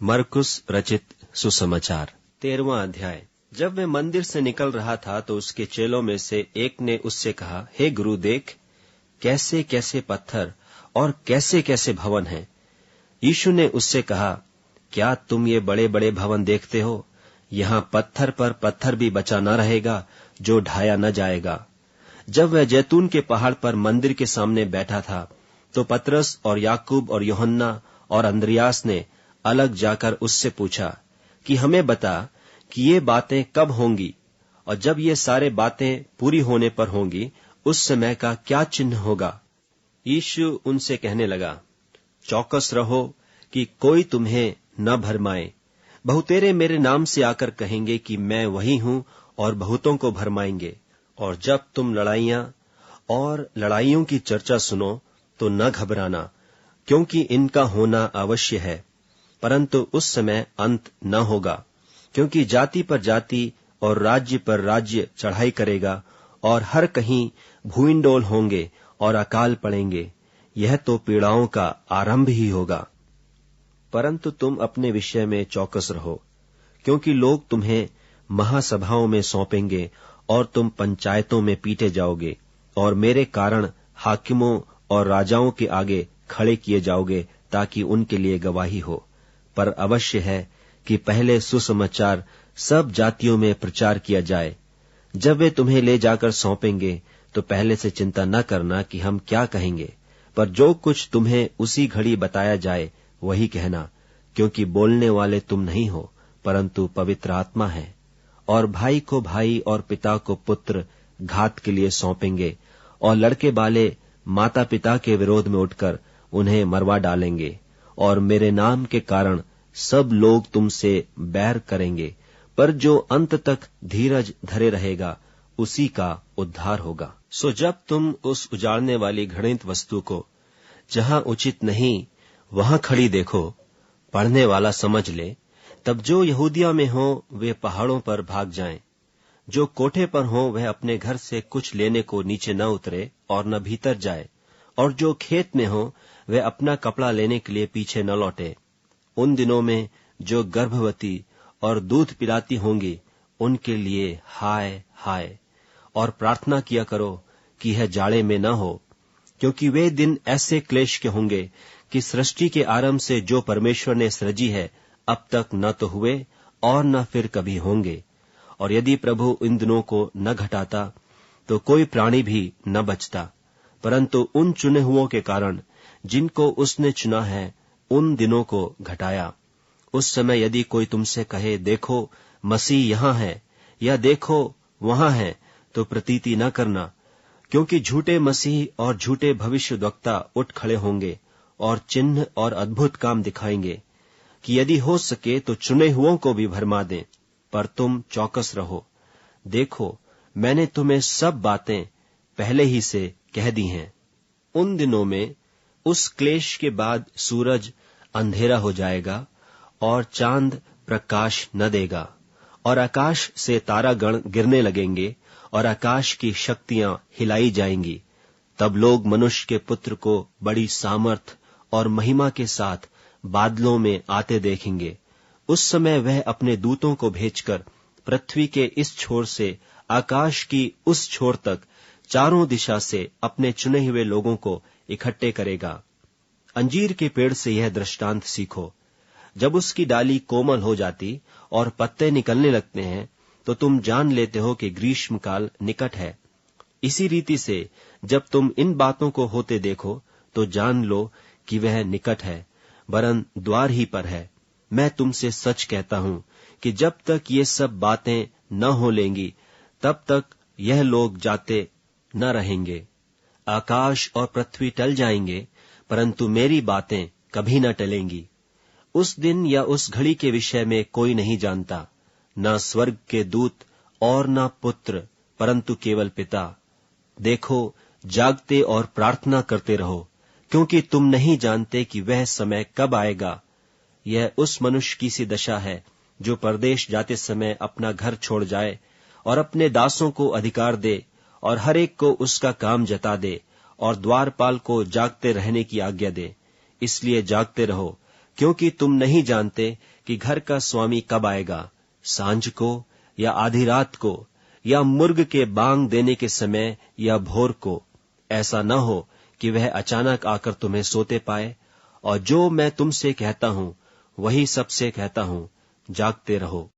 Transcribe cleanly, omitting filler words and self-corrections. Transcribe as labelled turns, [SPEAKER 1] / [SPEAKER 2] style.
[SPEAKER 1] मरकुस रचित सुसमाचार 13वां अध्याय। जब वह मंदिर से निकल रहा था तो उसके चेलों में से एक ने उससे कहा, हे गुरु, देख कैसे कैसे पत्थर और कैसे कैसे भवन हैं। यीशु ने उससे कहा, क्या तुम ये बड़े बड़े भवन देखते हो? यहाँ पत्थर पर पत्थर भी बचा न रहेगा जो ढाया न जाएगा। जब वह जैतून के पहाड़ पर मंदिर के सामने बैठा था तो पतरस और याकूब और यूहन्ना और अंद्रियास ने अलग जाकर उससे पूछा कि हमें बता कि ये बातें कब होंगी और जब ये सारे बातें पूरी होने पर होंगी उस समय का क्या चिन्ह होगा। यीशु उनसे कहने लगा, चौकस रहो कि कोई तुम्हें न भरमाए। बहुतेरे मेरे नाम से आकर कहेंगे कि मैं वही हूं और बहुतों को भरमाएंगे। और जब तुम लड़ाइयां और लड़ाइयों की चर्चा सुनो तो न घबराना, क्योंकि इनका होना अवश्य है, परंतु उस समय अंत न होगा। क्योंकि जाति पर जाति और राज्य पर राज्य चढ़ाई करेगा और हर कहीं भूइंडोल होंगे और अकाल पड़ेंगे। यह तो पीड़ाओं का आरंभ ही होगा। परंतु तुम अपने विषय में चौकस रहो, क्योंकि लोग तुम्हें महासभाओं में सौंपेंगे और तुम पंचायतों में पीटे जाओगे और मेरे कारण हाकिमों और राजाओं के आगे खड़े किए जाओगे ताकि उनके लिए गवाही हो। पर अवश्य है कि पहले सुसमाचार सब जातियों में प्रचार किया जाए। जब वे तुम्हें ले जाकर सौंपेंगे तो पहले से चिंता न करना कि हम क्या कहेंगे, पर जो कुछ तुम्हें उसी घड़ी बताया जाए वही कहना, क्योंकि बोलने वाले तुम नहीं हो परंतु पवित्र आत्मा है। और भाई को भाई और पिता को पुत्र घात के लिए सौंपेंगे और लड़के बाले माता पिता के विरोध में उठकर उन्हें मरवा डालेंगे। और मेरे नाम के कारण सब लोग तुमसे बैर करेंगे, पर जो अंत तक धीरज धरे रहेगा उसी का उद्धार होगा। सो जब तुम उस उजाड़ने वाली घृणित वस्तु को जहां उचित नहीं वहां खड़ी देखो, पढ़ने वाला समझ ले, तब जो यहूदिया में हो वे पहाड़ों पर भाग जाएं। जो कोठे पर हो वह अपने घर से कुछ लेने को नीचे न उतरे और न भीतर जाए, और जो खेत में हो वह अपना कपड़ा लेने के लिए पीछे न लौटे। उन दिनों में जो गर्भवती और दूध पिलाती होंगी उनके लिए हाय हाय। और प्रार्थना किया करो कि यह जाड़े में न हो, क्योंकि वे दिन ऐसे क्लेश के होंगे कि सृष्टि के आरंभ से जो परमेश्वर ने सृजी है अब तक न तो हुए और न फिर कभी होंगे। और यदि प्रभु इन दिनों को न घटाता तो कोई प्राणी भी न बचता, परंतु उन चुने हुओं के कारण जिनको उसने चुना है उन दिनों को घटाया। उस समय यदि कोई तुमसे कहे, देखो मसीह यहाँ है, या देखो वहां है, तो प्रतीति न करना, क्योंकि झूठे मसीह और झूठे भविष्यद्वक्ता उठ खड़े होंगे और चिन्ह और अद्भुत काम दिखाएंगे, कि यदि हो सके तो चुने हुओं को भी भरमा दें। पर तुम चौकस रहो, देखो मैंने तुम्हें सब बातें पहले ही से कह दी हैं। उन दिनों में उस क्लेश के बाद सूरज अंधेरा हो जाएगा और चांद प्रकाश न देगा, और आकाश से तारागण गिरने लगेंगे और आकाश की शक्तियां हिलाई जाएंगी। तब लोग मनुष्य के पुत्र को बड़ी सामर्थ और महिमा के साथ बादलों में आते देखेंगे। उस समय वह अपने दूतों को भेजकर पृथ्वी के इस छोर से आकाश की उस छोर तक चारों दिशा से अपने चुने हुए लोगों को इकट्ठे करेगा। अंजीर के पेड़ से यह दृष्टांत सीखो, जब उसकी डाली कोमल हो जाती और पत्ते निकलने लगते हैं तो तुम जान लेते हो कि ग्रीष्म काल निकट है। इसी रीति से जब तुम इन बातों को होते देखो तो जान लो कि वह निकट है, वरन द्वार ही पर है। मैं तुमसे सच कहता हूं कि जब तक ये सब बातें न हो लेंगी तब तक यह लोग जाते न रहेंगे। आकाश और पृथ्वी टल जाएंगे, परंतु मेरी बातें कभी न टलेंगी। उस दिन या उस घड़ी के विषय में कोई नहीं जानता, न स्वर्ग के दूत और न पुत्र, परंतु केवल पिता। देखो, जागते और प्रार्थना करते रहो, क्योंकि तुम नहीं जानते कि वह समय कब आएगा। यह उस मनुष्य की सी दशा है जो परदेश जाते समय अपना घर छोड़ जाए और अपने दासों को अधिकार दे और हर एक को उसका काम जता दे और द्वारपाल को जागते रहने की आज्ञा दे। इसलिए जागते रहो, क्योंकि तुम नहीं जानते कि घर का स्वामी कब आएगा, सांझ को या आधी रात को या मुर्ग के बांग देने के समय या भोर को, ऐसा न हो कि वह अचानक आकर तुम्हें सोते पाए। और जो मैं तुमसे कहता हूं वही सबसे कहता हूं, जागते रहो।